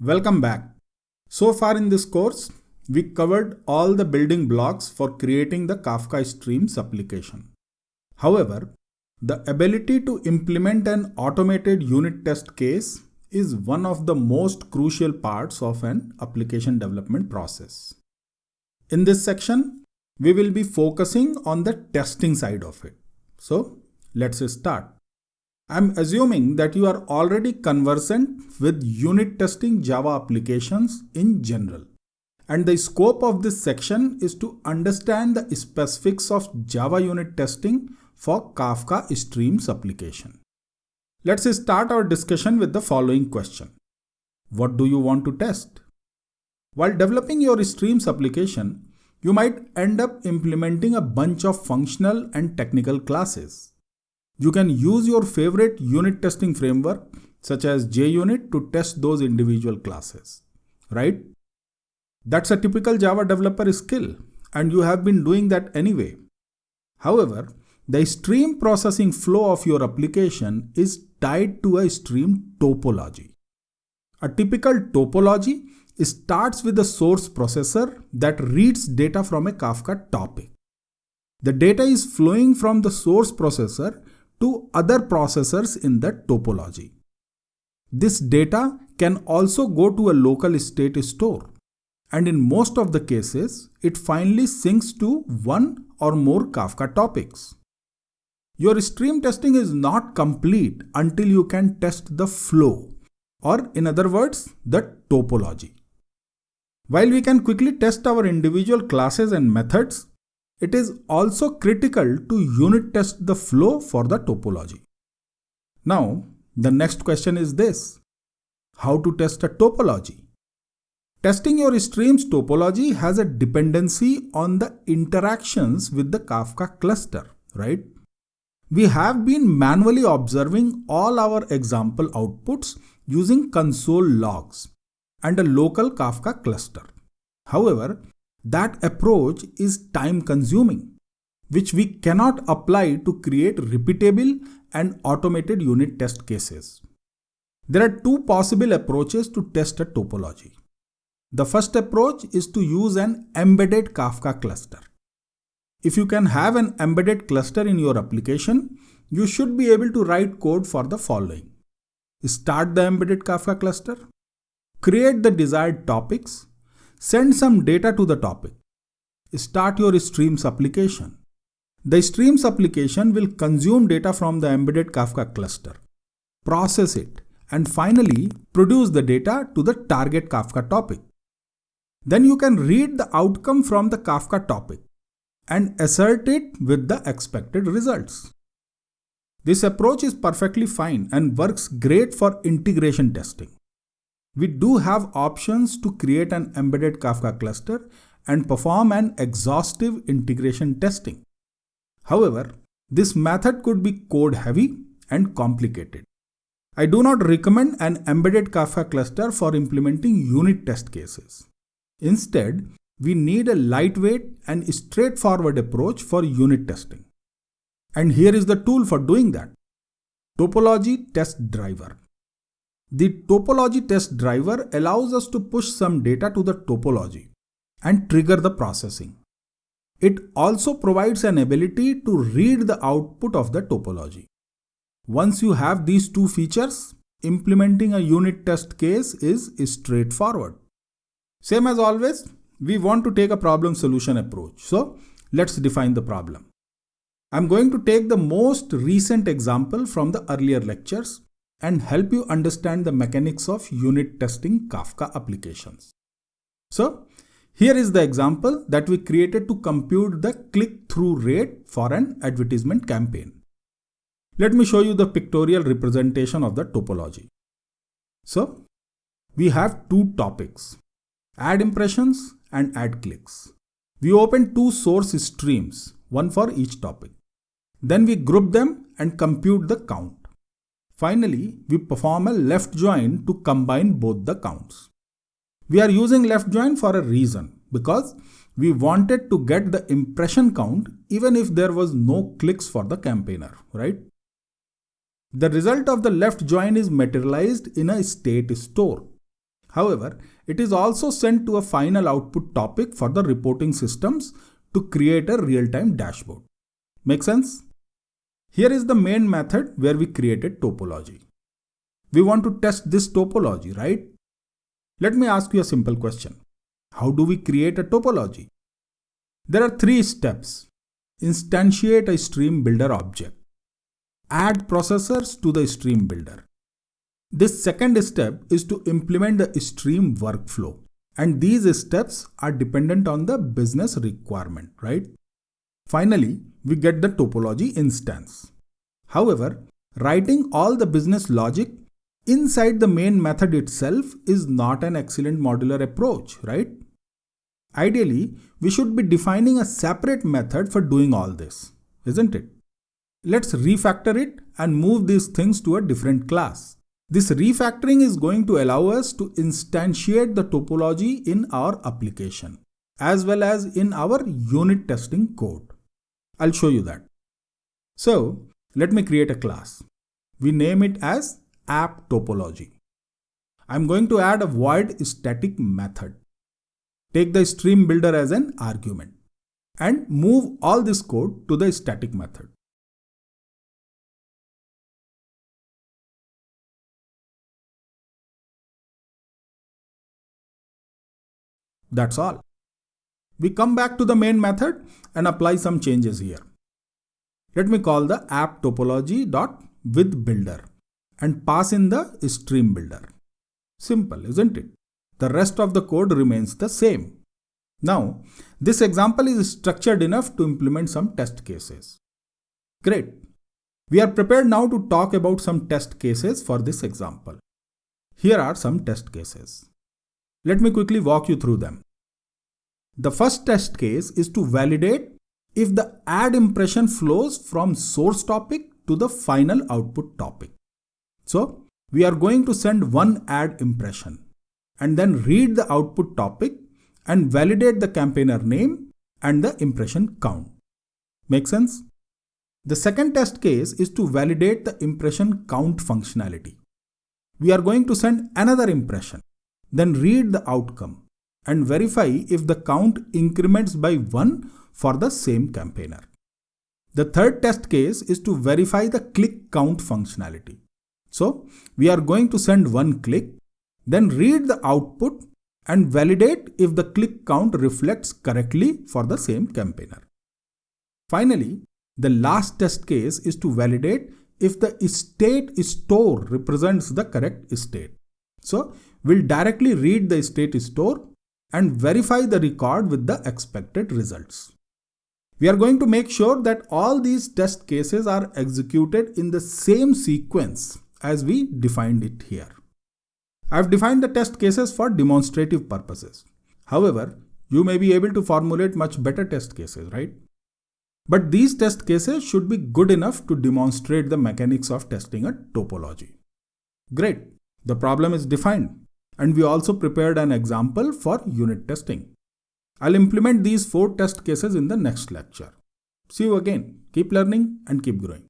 Welcome back. So far in this course, we covered all the building blocks for creating the Kafka Streams application. However, the ability to implement an automated unit test case is one of the most crucial parts of an application development process. In this section, we will be focusing on the testing side of it. So, let's start. I'm assuming that you are already conversant with unit testing Java applications in general. And the scope of this section is to understand the specifics of Java unit testing for Kafka Streams application. Let's start our discussion with the following question. What do you want to test? While developing your Streams application, you might end up implementing a bunch of functional and technical classes. You can use your favorite unit testing framework such as JUnit to test those individual classes, right? That's a typical Java developer skill, and you have been doing that anyway. However, the stream processing flow of your application is tied to a stream topology. A typical topology starts with a source processor that reads data from a Kafka topic. The data is flowing from the source processor to other processors in the topology. This data can also go to a local state store, and in most of the cases, it finally syncs to one or more Kafka topics. Your stream testing is not complete until you can test the flow, or in other words, the topology. While we can quickly test our individual classes and methods, it is also critical to unit test the flow for the topology. Now, the next question is this: how to test a topology? Testing your stream's topology has a dependency on the interactions with the Kafka cluster, right? We have been manually observing all our example outputs using console logs and a local Kafka cluster. However, that approach is time consuming, which we cannot apply to create repeatable and automated unit test cases. There are two possible approaches to test a topology. The first approach is to use an embedded Kafka cluster. If you can have an embedded cluster in your application, you should be able to write code for the following. Start the embedded Kafka cluster, create the desired topics, send some data to the topic. Start your Streams application. The Streams application will consume data from the embedded Kafka cluster, process it, and finally produce the data to the target Kafka topic. Then you can read the outcome from the Kafka topic and assert it with the expected results. This approach is perfectly fine and works great for integration testing. We do have options to create an embedded Kafka cluster and perform an exhaustive integration testing. However, this method could be code heavy and complicated. I do not recommend an embedded Kafka cluster for implementing unit test cases. Instead, we need a lightweight and straightforward approach for unit testing. And here is the tool for doing that: Topology Test Driver. The topology test driver allows us to push some data to the topology and trigger the processing. It also provides an ability to read the output of the topology. Once you have these two features, implementing a unit test case is straightforward. Same as always, we want to take a problem solution approach. So let's define the problem. I'm going to take the most recent example from the earlier lectures and help you understand the mechanics of unit testing Kafka applications. So, here is the example that we created to compute the click-through rate for an advertisement campaign. Let me show you the pictorial representation of the topology. So, we have two topics: add impressions and add clicks. We open two source streams, one for each topic. Then we group them and compute the count. Finally, we perform a left join to combine both the counts. We are using left join for a reason, because we wanted to get the impression count even if there was no clicks for the campaigner, right? The result of the left join is materialized in a state store. However, it is also sent to a final output topic for the reporting systems to create a real-time dashboard. Make sense? Here is the main method where we created topology. We want to test this topology, right? Let me ask you a simple question. How do we create a topology? There are 3 steps. Instantiate a stream builder object. Add processors to the stream builder. This second step is to implement the stream workflow. And these steps are dependent on the business requirement, right? Finally, we get the topology instance. However, writing all the business logic inside the main method itself is not an excellent modular approach, right? Ideally, we should be defining a separate method for doing all this, isn't it? Let's refactor it and move these things to a different class. This refactoring is going to allow us to instantiate the topology in our application, as well as in our unit testing code. I'll show you that. So, let me create a class. We name it as app topology. I'm going to add a void static method. Take the stream builder as an argument and move all this code to the static method. That's all. We come back to the main method and apply some changes here. Let me call the app topology.withBuilder and pass in the stream builder. Simple, isn't it? The rest of the code remains the same. Now, this example is structured enough to implement some test cases. Great. We are prepared now to talk about some test cases for this example. Here are some test cases. Let me quickly walk you through them. The first test case is to validate if the add impression flows from source topic to the final output topic. So, we are going to send one add impression and then read the output topic and validate the campaigner name and the impression count. Make sense? The second test case is to validate the impression count functionality. We are going to send another impression, then read the outcome and verify if the count increments by 1 for the same campaigner. The third test case is to verify the click count functionality. So, we are going to send one click, then read the output and validate if the click count reflects correctly for the same campaigner. Finally, the last test case is to validate if the state store represents the correct state. So, we'll directly read the state store and verify the record with the expected results. We are going to make sure that all these test cases are executed in the same sequence as we defined it here. I've defined the test cases for demonstrative purposes. However, you may be able to formulate much better test cases, right? But these test cases should be good enough to demonstrate the mechanics of testing a topology. Great, the problem is defined, and we also prepared an example for unit testing. I'll implement these 4 test cases in the next lecture. See you again. Keep learning and keep growing.